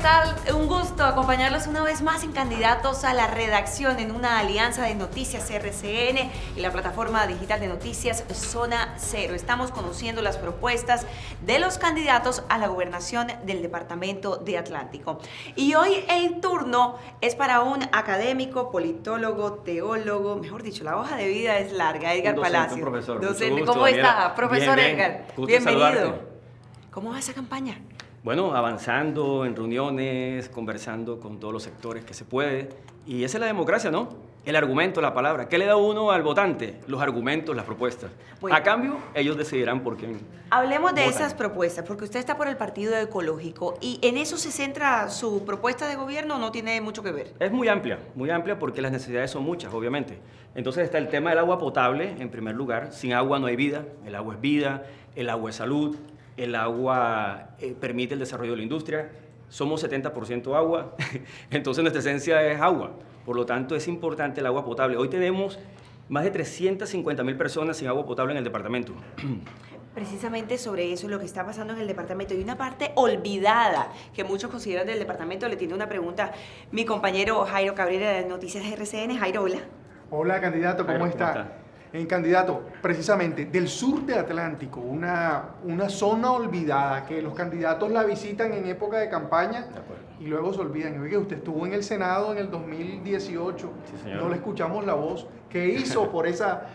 tal? Un gusto acompañarlos una vez más en Candidatos a la Redacción en una alianza de Noticias RCN y la plataforma digital de noticias Zona Cero. Estamos conociendo las propuestas de los candidatos a la gobernación del departamento de Atlántico. Y hoy el turno es para un académico, politólogo, teólogo, mejor dicho, la hoja de vida es larga, Edgar Palacio. Un profesor. Docente, Gusto, ¿cómo Daniela? está? Profesor Bien, Edgar, gusto bienvenido. saludarte. ¿Cómo va esa campaña? Bueno, avanzando en reuniones, conversando con todos los sectores que se puede. Y esa es la democracia, ¿no? El argumento, la palabra. ¿Qué le da uno al votante? Los argumentos, las propuestas. Bueno. A cambio, ellos decidirán por quién. Hablemos de votan. esas propuestas, porque usted está por el Partido Ecológico y en eso se centra su propuesta de gobierno, ¿o no tiene mucho que ver? Es muy amplia porque las necesidades son muchas, obviamente. Entonces está el tema del agua potable, en primer lugar. Sin agua no hay vida. El agua es vida, el agua es salud, el agua permite el desarrollo de la industria. Somos 70% agua, entonces nuestra esencia es agua. Por lo tanto, es importante el agua potable. Hoy tenemos más de 350.000 personas sin agua potable en el departamento. Precisamente sobre eso es lo que está pasando en el departamento. Y una parte olvidada que muchos consideran del departamento, le tiene una pregunta mi compañero Jairo Cabrera de Noticias RCN. Jairo, hola. Hola, candidato, ¿cómo Jairo, está? ¿cómo está? Candidato, precisamente del sur de Atlántico, una zona olvidada que los candidatos la visitan en época de campaña De acuerdo. y luego se olvidan. Oye, usted estuvo en el Senado en el 2018, Sí, señor. no le escuchamos la voz. ¿Qué hizo por esa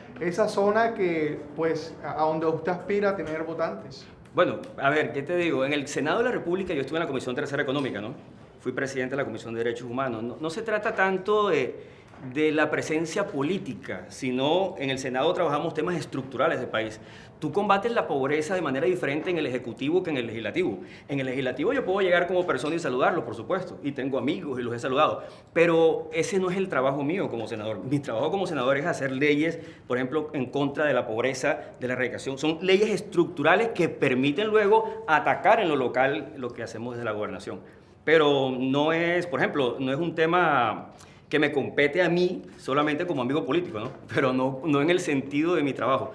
zona que, pues, a donde usted aspira a tener votantes? Bueno, a ver, ¿qué te digo? En el Senado de la República yo estuve en la Comisión Tercera Económica, ¿no? Fui presidente de la Comisión de Derechos Humanos. No se trata tanto de la presencia política, sino en el Senado trabajamos temas estructurales del país. Tú combates la pobreza de manera diferente en el Ejecutivo que en el Legislativo. En el Legislativo yo puedo llegar como persona y saludarlos, por supuesto, y tengo amigos y los he saludado, pero ese no es el trabajo mío como senador. Mi trabajo como senador es hacer leyes, por ejemplo, en contra de la pobreza, de la erradicación. Son leyes estructurales que permiten luego atacar en lo local lo que hacemos desde la gobernación. Pero no es, por ejemplo, no es un tema que me compete a mí solamente como amigo político, ¿no? Pero no en el sentido de mi trabajo.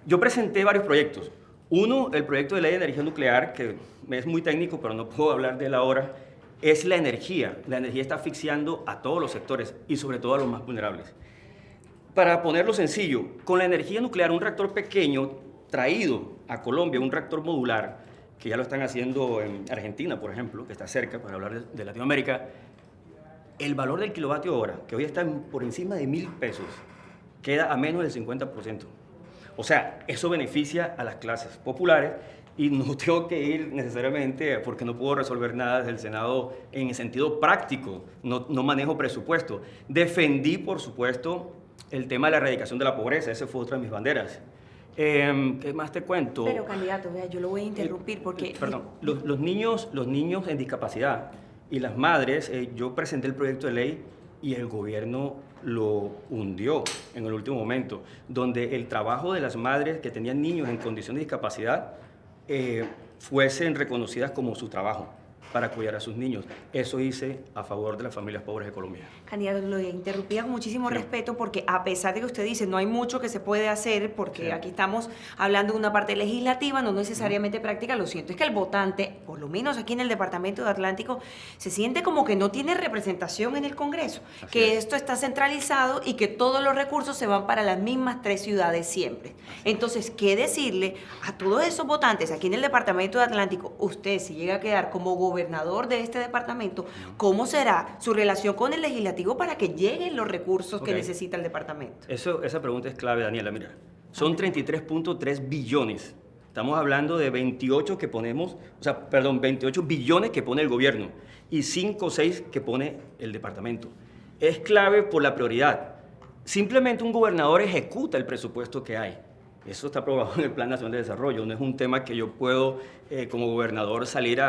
Yo presenté varios proyectos. Uno, el proyecto de ley de energía nuclear, que es muy técnico, pero no puedo hablar de él ahora, es la energía. La energía está asfixiando a todos los sectores y sobre todo a los más vulnerables. Para ponerlo sencillo, con la energía nuclear, un reactor pequeño traído a Colombia, un reactor modular, que ya lo están haciendo en Argentina, por ejemplo, que está cerca, para hablar de Latinoamérica, el valor del kilovatio hora, que hoy está por encima de 1.000 pesos, queda a menos del 50%. O sea, eso beneficia a las clases populares y no tengo que ir necesariamente porque no puedo resolver nada desde el Senado en el sentido práctico, no manejo presupuesto. Defendí, por supuesto, el tema de la erradicación de la pobreza, esa fue otra de mis banderas. ¿Qué más te cuento? Pero candidato, vea, yo lo voy a interrumpir porque... Perdón, los niños en discapacidad y las madres, yo presenté el proyecto de ley y el gobierno lo hundió en el último momento, donde el trabajo de las madres que tenían niños en condición de discapacidad fuesen reconocidas como su trabajo para cuidar a sus niños. Eso hice a favor de las familias pobres de Colombia. Candidato, lo interrumpía con muchísimo Sí. respeto porque a pesar de que usted dice no hay mucho que se puede hacer porque Sí. aquí estamos hablando de una parte legislativa, no necesariamente práctica, lo siento, es que el votante, por lo menos aquí en el departamento de Atlántico, se siente como que no tiene representación en el Congreso, Así que es. esto está centralizado y que todos los recursos se van para las mismas 3 ciudades siempre. Entonces, ¿qué decirle a todos esos votantes aquí en el departamento de Atlántico? Usted, si llega a quedar como gobernador de este departamento, ¿cómo será su relación con el legislativo para que lleguen los recursos que Ok. necesita el departamento? Esa pregunta es clave, Daniela. Mira, son 33.3 billones. Estamos hablando de 28 que ponemos, 28 billones que pone el gobierno y 5 o 6 que pone el departamento. Es clave por la prioridad. Simplemente un gobernador ejecuta el presupuesto que hay. Eso está aprobado en el Plan Nacional de Desarrollo. No es un tema que yo puedo, como gobernador, salir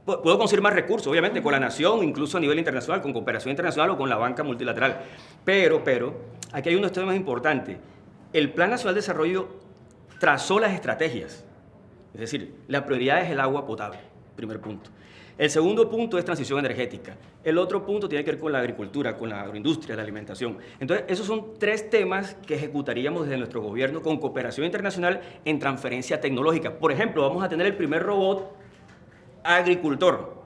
Puedo conseguir más recursos, obviamente, con la nación, incluso a nivel internacional, con cooperación internacional o con la banca multilateral. Pero, aquí hay unos temas importantes. El Plan Nacional de Desarrollo trazó las estrategias. Es decir, la prioridad es el agua potable, primer punto. El segundo punto es transición energética. El otro punto tiene que ver con la agricultura, con la agroindustria, la alimentación. Entonces, esos son 3 temas que ejecutaríamos desde nuestro gobierno con cooperación internacional en transferencia tecnológica. Por ejemplo, vamos a tener el primer robot agricultor.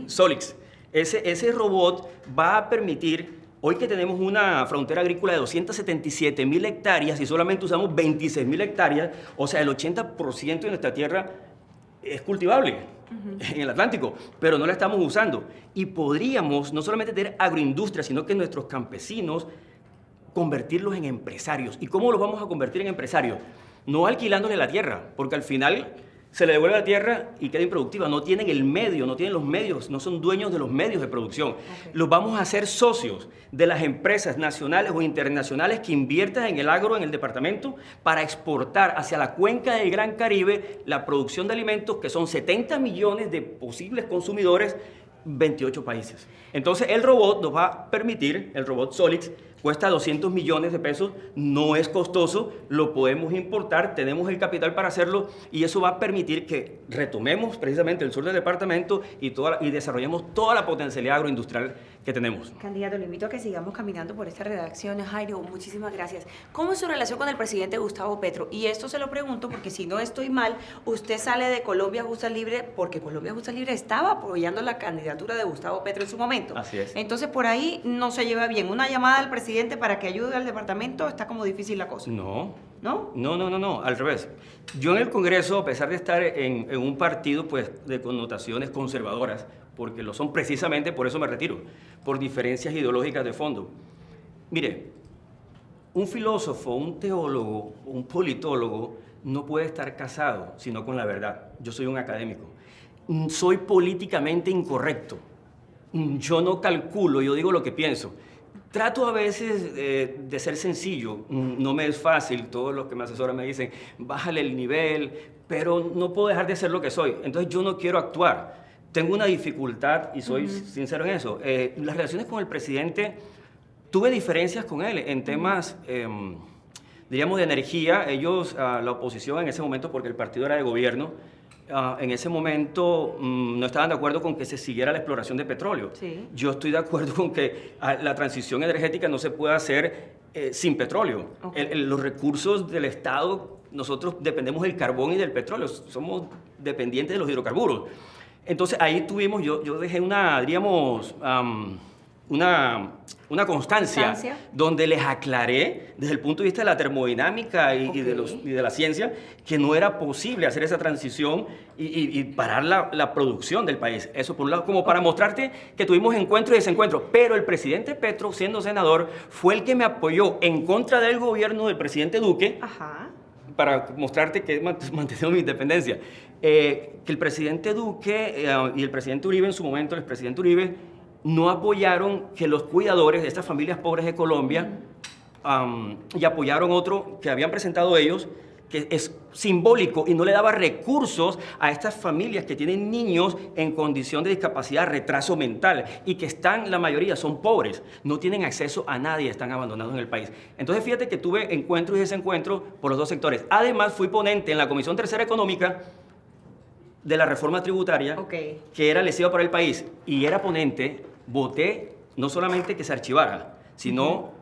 Solix. Ese robot va a permitir, hoy que tenemos una frontera agrícola de 277.000 hectáreas y solamente usamos 26.000 hectáreas, o sea, el 80% de nuestra tierra es cultivable en el Atlántico, pero no la estamos usando. Y podríamos no solamente tener agroindustria, sino que nuestros campesinos convertirlos en empresarios. ¿Y cómo los vamos a convertir en empresarios? No alquilándole la tierra, porque al final se le devuelve la tierra y queda improductiva. No tienen el medio, no tienen los medios, no son dueños de los medios de producción. Los vamos a hacer socios de las empresas nacionales o internacionales que inviertan en el agro en el departamento para exportar hacia la cuenca del Gran Caribe la producción de alimentos, que son 70 millones de posibles consumidores, 28 países. Entonces el robot nos va a permitir, el robot Solix, cuesta 200 millones de pesos, no es costoso, lo podemos importar, tenemos el capital para hacerlo y eso va a permitir que retomemos precisamente el sur del departamento y desarrollemos toda la potencialidad agroindustrial que tenemos. Candidato, le invito a que sigamos caminando por esta redacción. Jairo, muchísimas gracias. ¿Cómo es su relación con el presidente Gustavo Petro? Y esto se lo pregunto porque si no estoy mal, usted sale de Colombia Justa Libre porque Colombia Justa Libre estaba apoyando la candidatura de Gustavo Petro en su momento. Así es. Entonces por ahí no se lleva bien. Una llamada al presidente para que ayude al departamento, está como difícil la cosa. No. ¿No? No, al revés. Yo en el Congreso, a pesar de estar en un partido pues, de connotaciones conservadoras, porque lo son precisamente, por eso me retiro, por diferencias ideológicas de fondo. Mire, un filósofo, un teólogo, un politólogo no puede estar casado sino con la verdad. Yo soy un académico. Soy políticamente incorrecto. Yo no calculo, yo digo lo que pienso. Trato a veces de ser sencillo, no me es fácil, todos los que me asesoran me dicen, bájale el nivel, pero no puedo dejar de ser lo que soy, entonces yo no quiero actuar. Tengo una dificultad y soy sincero en eso. Las relaciones con el presidente, tuve diferencias con él en temas, diríamos, de energía. Ellos, la oposición en ese momento, porque el partido era de gobierno, en ese momento no estaban de acuerdo con que se siguiera la exploración de petróleo. Sí. Yo estoy de acuerdo con que la transición energética no se puede hacer sin petróleo. Los recursos del Estado, nosotros dependemos del carbón y del petróleo, somos dependientes de los hidrocarburos. Entonces ahí tuvimos, yo dejé diríamos, una constancia donde les aclaré desde el punto de vista de la termodinámica y de la ciencia que no era posible hacer esa transición y parar la producción del país. Eso por un lado, como para mostrarte que tuvimos encuentro y desencuentro. Pero el presidente Petro, siendo senador, fue el que me apoyó en contra del gobierno del presidente Duque. Ajá. Para mostrarte que mantenemos mi independencia. Que el presidente Duque y el presidente Uribe en su momento, el presidente Uribe, no apoyaron que los cuidadores de estas familias pobres de Colombia y apoyaron otro que habían presentado ellos, que es simbólico y no le daba recursos a estas familias que tienen niños en condición de discapacidad, retraso mental y que la mayoría son pobres, no tienen acceso a nadie, están abandonados en el país. Entonces fíjate que tuve encuentros y desencuentros por los dos sectores. Además fui ponente en la Comisión Tercera Económica de la reforma tributaria, que era lesiva para el país, y era ponente, voté no solamente que se archivara, sino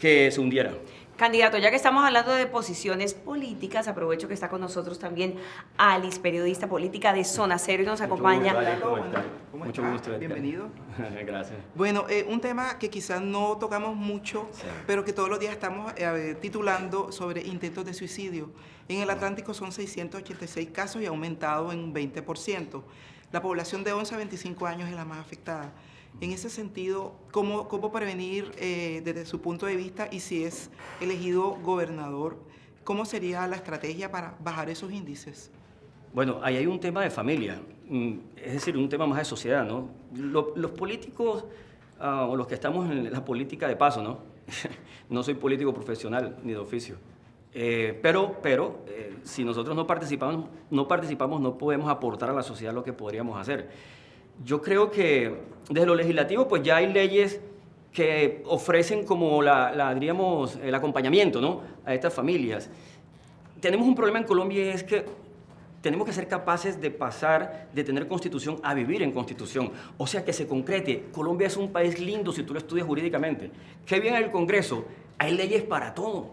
que se hundiera. Candidato, ya que estamos hablando de posiciones políticas, aprovecho que está con nosotros también Alice, periodista política de Zona Cero, y nos acompaña. Mucho gusto. Bienvenido. Gracias. Bueno, un tema que quizás no tocamos mucho, pero que todos los días estamos titulando sobre intentos de suicidio. En el Atlántico son 686 casos y ha aumentado en un 20%. La población de 11 a 25 años es la más afectada. En ese sentido, ¿cómo prevenir desde su punto de vista, y si es elegido gobernador, cómo sería la estrategia para bajar esos índices? Bueno, ahí hay un tema de familia, es decir, un tema más de sociedad, ¿no? Los políticos, o los que estamos en la política de paso, ¿no? No soy político profesional ni de oficio. Pero si nosotros no participamos, no podemos aportar a la sociedad lo que podríamos hacer. Yo creo que desde lo legislativo pues ya hay leyes que ofrecen como diríamos, el acompañamiento, ¿no?, a estas familias. Tenemos un problema en Colombia y es que tenemos que ser capaces de pasar de tener constitución a vivir en constitución. O sea, que se concrete. Colombia es un país lindo si tú lo estudias jurídicamente. Qué bien en el Congreso, hay leyes para todo.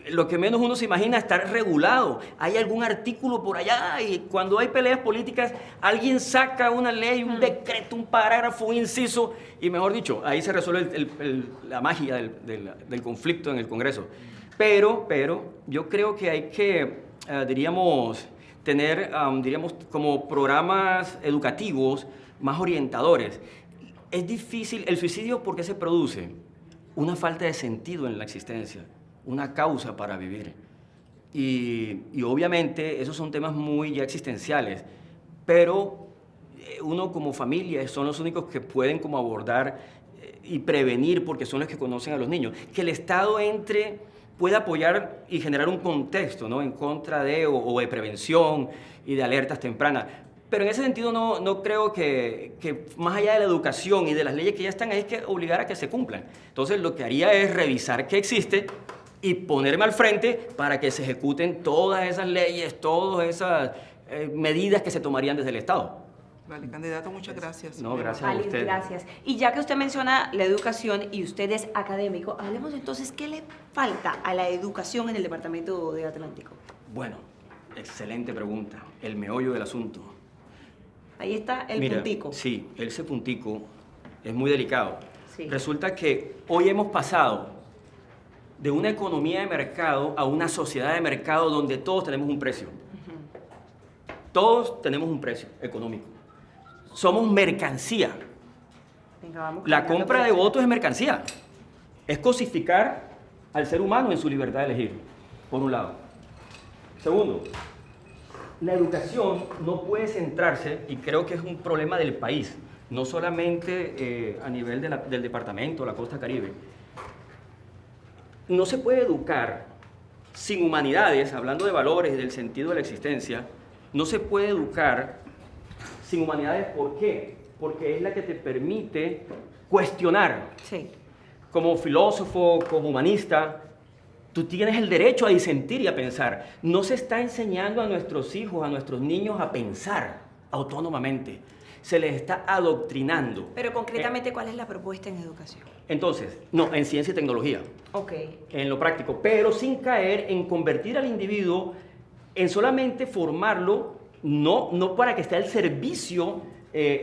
lo que menos uno se imagina es estar regulado. Hay algún artículo por allá y cuando hay peleas políticas, alguien saca una ley, un decreto, un parágrafo, un inciso y mejor dicho, ahí se resuelve la magia del conflicto en el Congreso. Pero yo creo que hay que, diríamos, tener, como programas educativos más orientadores. Es difícil, el suicidio, ¿por qué se produce? Una falta de sentido en la existencia, una causa para vivir. Y obviamente esos son temas muy ya existenciales, pero uno como familia son los únicos que pueden como abordar y prevenir, porque son los que conocen a los niños. Que el Estado puede apoyar y generar un contexto, ¿no?, en contra de o de prevención y de alertas tempranas. Pero en ese sentido no creo que más allá de la educación y de las leyes que ya están, hay que obligar a que se cumplan. Entonces lo que haría es revisar qué existe y ponerme al frente para que se ejecuten todas esas leyes, todas esas medidas que se tomarían desde el Estado. Vale, candidato, muchas gracias. No, gracias a Alice, usted. gracias. Y ya que usted menciona la educación y usted es académico, hablemos entonces, ¿qué le falta a la educación en el departamento de Atlántico? Bueno, excelente pregunta. El meollo del asunto. Ahí está el Mira, puntico. Sí, ese puntico es muy delicado. Sí. Resulta que hoy hemos pasado de una economía de mercado a una sociedad de mercado donde todos tenemos un precio. Todos tenemos un precio económico. Somos mercancía. Venga, vamos La cambiando compra por de eso. votos es mercancía. Es cosificar al ser humano en su libertad de elegir, por un lado. Segundo, la educación no puede centrarse, y creo que es un problema del país, no solamente a nivel del departamento, la costa caribe. No se puede educar sin humanidades, hablando de valores y del sentido de la existencia, no se puede educar sin humanidades. ¿Por qué? Porque es la que te permite cuestionar. Sí. Como filósofo, como humanista, tú tienes el derecho a disentir y a pensar. No se está enseñando a nuestros hijos, a nuestros niños a pensar autónomamente. Se les está adoctrinando. Pero concretamente, ¿cuál es la propuesta en educación? Entonces, no, en ciencia y tecnología, Ok. en lo práctico, pero sin caer en convertir al individuo en solamente formarlo, no para que esté al servicio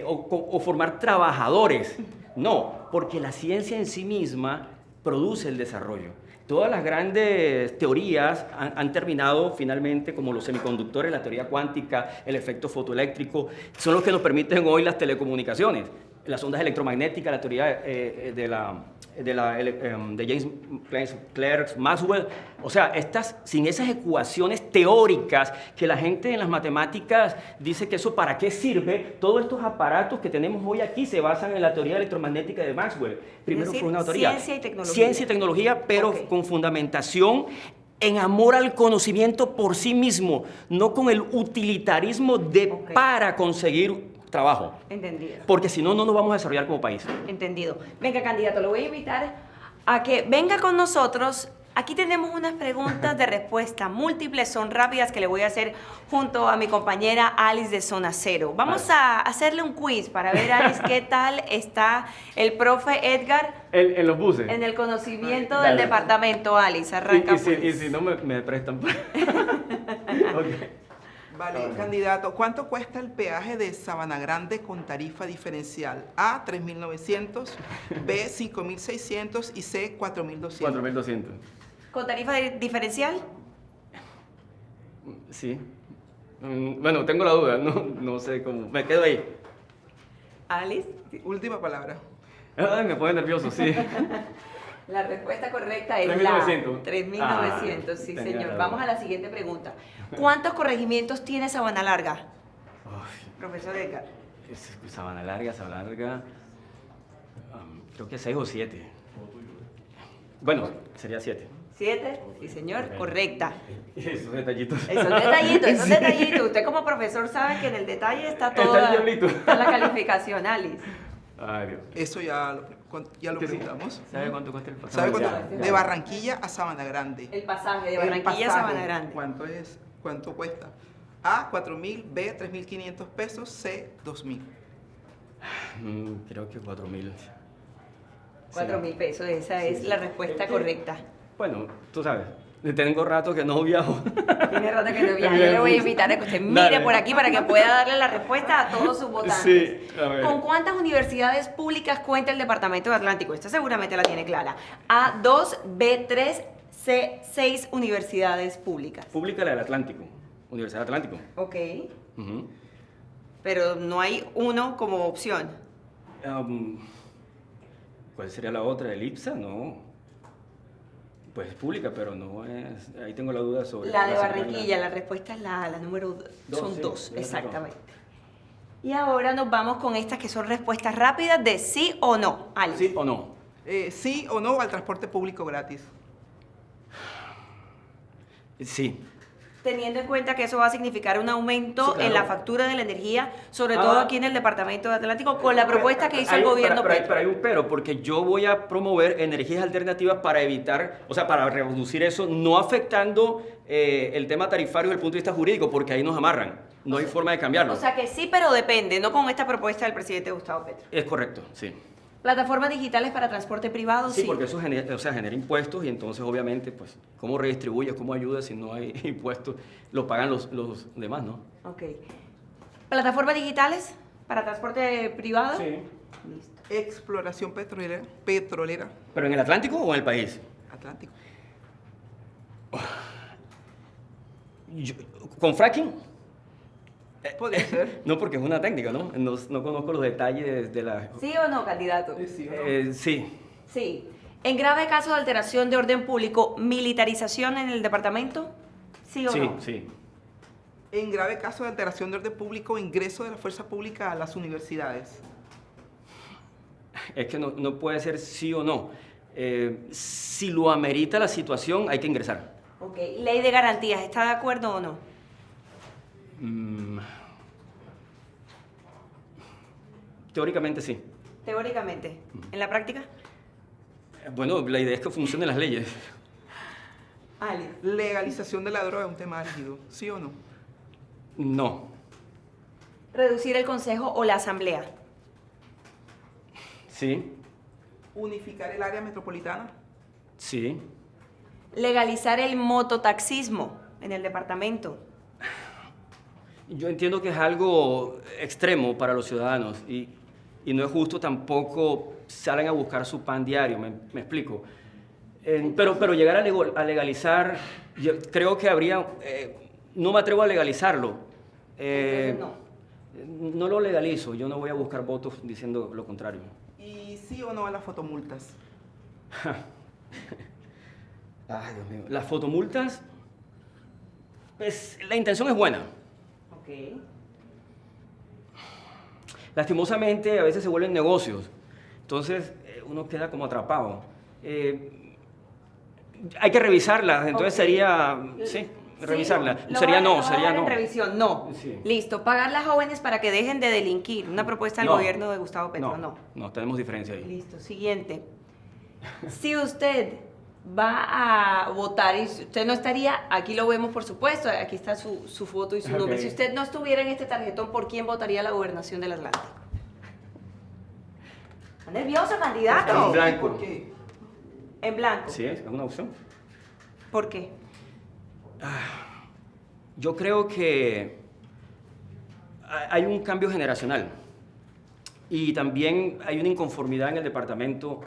o formar trabajadores, no, porque la ciencia en sí misma produce el desarrollo. Todas las grandes teorías han terminado finalmente, como los semiconductores, la teoría cuántica, el efecto fotoeléctrico, son los que nos permiten hoy las telecomunicaciones, las ondas electromagnéticas, la teoría de James Clerk Maxwell. O sea, sin esas ecuaciones teóricas que la gente en las matemáticas dice que eso para qué sirve, todos estos aparatos que tenemos hoy aquí se basan en la teoría electromagnética de Maxwell. Primero decir, fue una teoría. ciencia y tecnología. Ciencia y tecnología, pero Ok. con fundamentación en amor al conocimiento por sí mismo, no con el utilitarismo Ok. para conseguir trabajo. Entendido. Porque si no, no nos vamos a desarrollar como país. Entendido. Venga, candidato, lo voy a invitar a que venga con nosotros. Aquí tenemos unas preguntas de respuesta múltiples, son rápidas, que le voy a hacer junto a mi compañera Alice de Zona Cero. Vamos a hacerle un quiz para ver, Alice, qué tal está el profe Edgar En los buses. en el conocimiento Dale. del departamento. Alice, arranca pues. y si no me prestan. Ok. Vale, candidato, ¿cuánto cuesta el peaje de Sabana Grande con tarifa diferencial? A, 3.900, B, 5.600 y C, 4.200. 4.200. ¿Con tarifa diferencial? Sí. Bueno, tengo la duda, no sé cómo. Me quedo ahí. Alice, Última palabra. Ay, me pone nervioso, sí. la respuesta correcta es 3.900. la 3.900, sí, tenía señor. la Vamos duda. a la siguiente pregunta. ¿Cuántos corregimientos tiene Sabana Larga? Ay, Profesor Edgar. Sabana Larga. Creo que 6 o 7. Bueno, sería 7. 7, sí, señor, correcta. Esos detallitos. Esos detallitos, detallitos. Usted como profesor sabe que en el detalle está todo. Está el diablito. Está la calificación, Alice. Ay, Dios. Eso ya lo ¿Qué sí? preguntamos. ¿Sabe cuánto cuesta el pasaje? ¿Sabe cuánto? Ya. De Barranquilla a Sabana Grande. El pasaje de El Barranquilla a pasaje, Sabana Grande. ¿Cuánto cuesta? A, 4.000, B, 3.500 pesos, C, 2.000. Creo que 4.000. 4.000 pesos, esa es la respuesta correcta. Bueno, tú sabes, Tengo rato que no viajo. Tiene rato que no viaja. Yo le voy a invitar a que usted mire Dale. por aquí para que pueda darle la respuesta a todos sus votantes. Sí, a ver. ¿Con cuántas universidades públicas cuenta el Departamento de Atlántico? Esta seguramente la tiene clara. A, 2, B, 3, C, 6 universidades públicas. Pública la del Atlántico, Universidad del Atlántico. Ok. Ujú. Pero no hay uno como opción. ¿Cuál sería la otra? ¿El IPSA? No. Pues es pública, pero no es... Ahí tengo la duda sobre... La de cercana. Barranquilla, la respuesta es la número Dos, son sí, 2, tienes razón. exactamente. Y ahora nos vamos con estas que son respuestas rápidas de sí o no. Alex. ¿Sí o no? ¿Sí o no al transporte público gratis? Sí. Teniendo en cuenta que eso va a significar un aumento Sí, claro. en la factura de la energía, sobre todo aquí en el Departamento de Atlántico, con la propuesta que hizo el Hay- gobierno pero Petro. hay un pero, porque yo voy a promover energías alternativas para evitar, o sea, para reducir eso, no afectando el tema tarifario desde el punto de vista jurídico, porque ahí nos amarran. No hay forma de cambiarlo. O sea que sí, pero depende, no con esta propuesta del presidente Gustavo Petro. Es correcto, sí. Plataformas digitales para transporte privado, sí. Sí, porque eso genera, o sea, genera impuestos y entonces obviamente, pues, ¿cómo redistribuyes, cómo ayudas si no hay impuestos? Lo pagan los demás, ¿no? Ok. Plataformas digitales para transporte privado. Sí. Listo. Exploración petrolera, ¿Pero en el Atlántico o en el país? Atlántico. ¿Con fracking? Podría ser. No, porque es una técnica, ¿no? No conozco los detalles de la... ¿Sí o no, candidato? Sí, ¿o no? Sí. Sí. En grave caso de alteración de orden público, ¿militarización en el departamento? ¿Sí o Sí, no? sí. En grave caso de alteración de orden público, ingreso de la fuerza pública a las universidades. Es que no puede ser sí o no. Si lo amerita la situación, hay que ingresar. Ok. Ley de garantías, ¿está de acuerdo o no? Teóricamente sí. Teóricamente. ¿En la práctica? Bueno, la idea es que funcionen las leyes. Alex. Legalización de la droga es un tema álgido, ¿sí o no? No. Reducir el consejo o la asamblea. Sí. Unificar el área metropolitana. Sí. Legalizar el mototaxismo en el departamento. Yo entiendo que es algo extremo para los ciudadanos y no es justo tampoco salen a buscar su pan diario, me explico. Pero llegar a legalizar, yo creo que habría, no me atrevo a legalizarlo. Entonces no. No lo legalizo, yo no voy a buscar votos diciendo lo contrario. Y sí o no a las fotomultas. Ay, Dios mío. Las fotomultas, pues la intención es buena. Ok. Lastimosamente a veces se vuelven negocios, entonces uno queda como atrapado. Hay que revisarlas, entonces Ok. sería, sí, revisarlas. Lo Sería va- lo no, va a sería dar en no. revisión, no. Sí. Listo. Pagar las jóvenes para que dejen de delinquir. Una propuesta del No. gobierno de Gustavo Petro, no. No, tenemos diferencia ahí. Listo. Siguiente. Si usted va a votar y usted no estaría, aquí lo vemos por supuesto, aquí está su foto y su nombre. Ok. Si usted no estuviera en este tarjetón, ¿por quién votaría la gobernación del Atlántico? ¿Está nervioso, candidato? En blanco. ¿Por qué? En blanco. Sí, es una opción. ¿Por qué? Yo creo que hay un cambio generacional y también hay una inconformidad en el departamento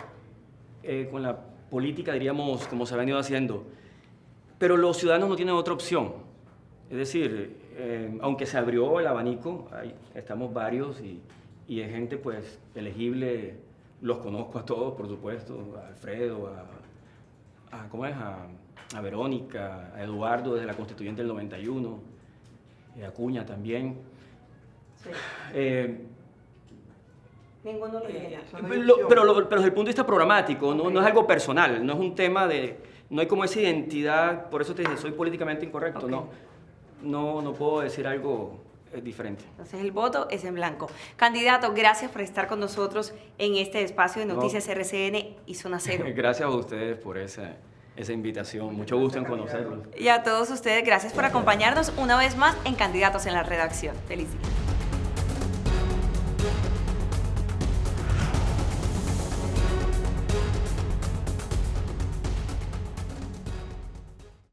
con la política, diríamos, como se ha venido haciendo. Pero los ciudadanos no tienen otra opción. Es decir, aunque se abrió el abanico, estamos varios y hay gente pues elegible, los conozco a todos, por supuesto, a Alfredo, ¿cómo es? A Verónica, a Eduardo desde la Constituyente del 91, a Acuña también. Sí. Eh, Ninguno lo llena. Eso no hay pero, opción. pero desde el punto de vista programático, no es algo personal, no es un tema de... No hay como esa identidad, por eso te dije, soy políticamente incorrecto, Ok. no puedo decir algo diferente. Entonces el voto es en blanco. Candidato, gracias por estar con nosotros en este espacio de No. Noticias RCN y Zona Cero. Gracias a ustedes por esa invitación, mucho gusto en conocerlos. Y a todos ustedes, gracias por acompañarnos una vez más en Candidatos en la Redacción. Feliz día.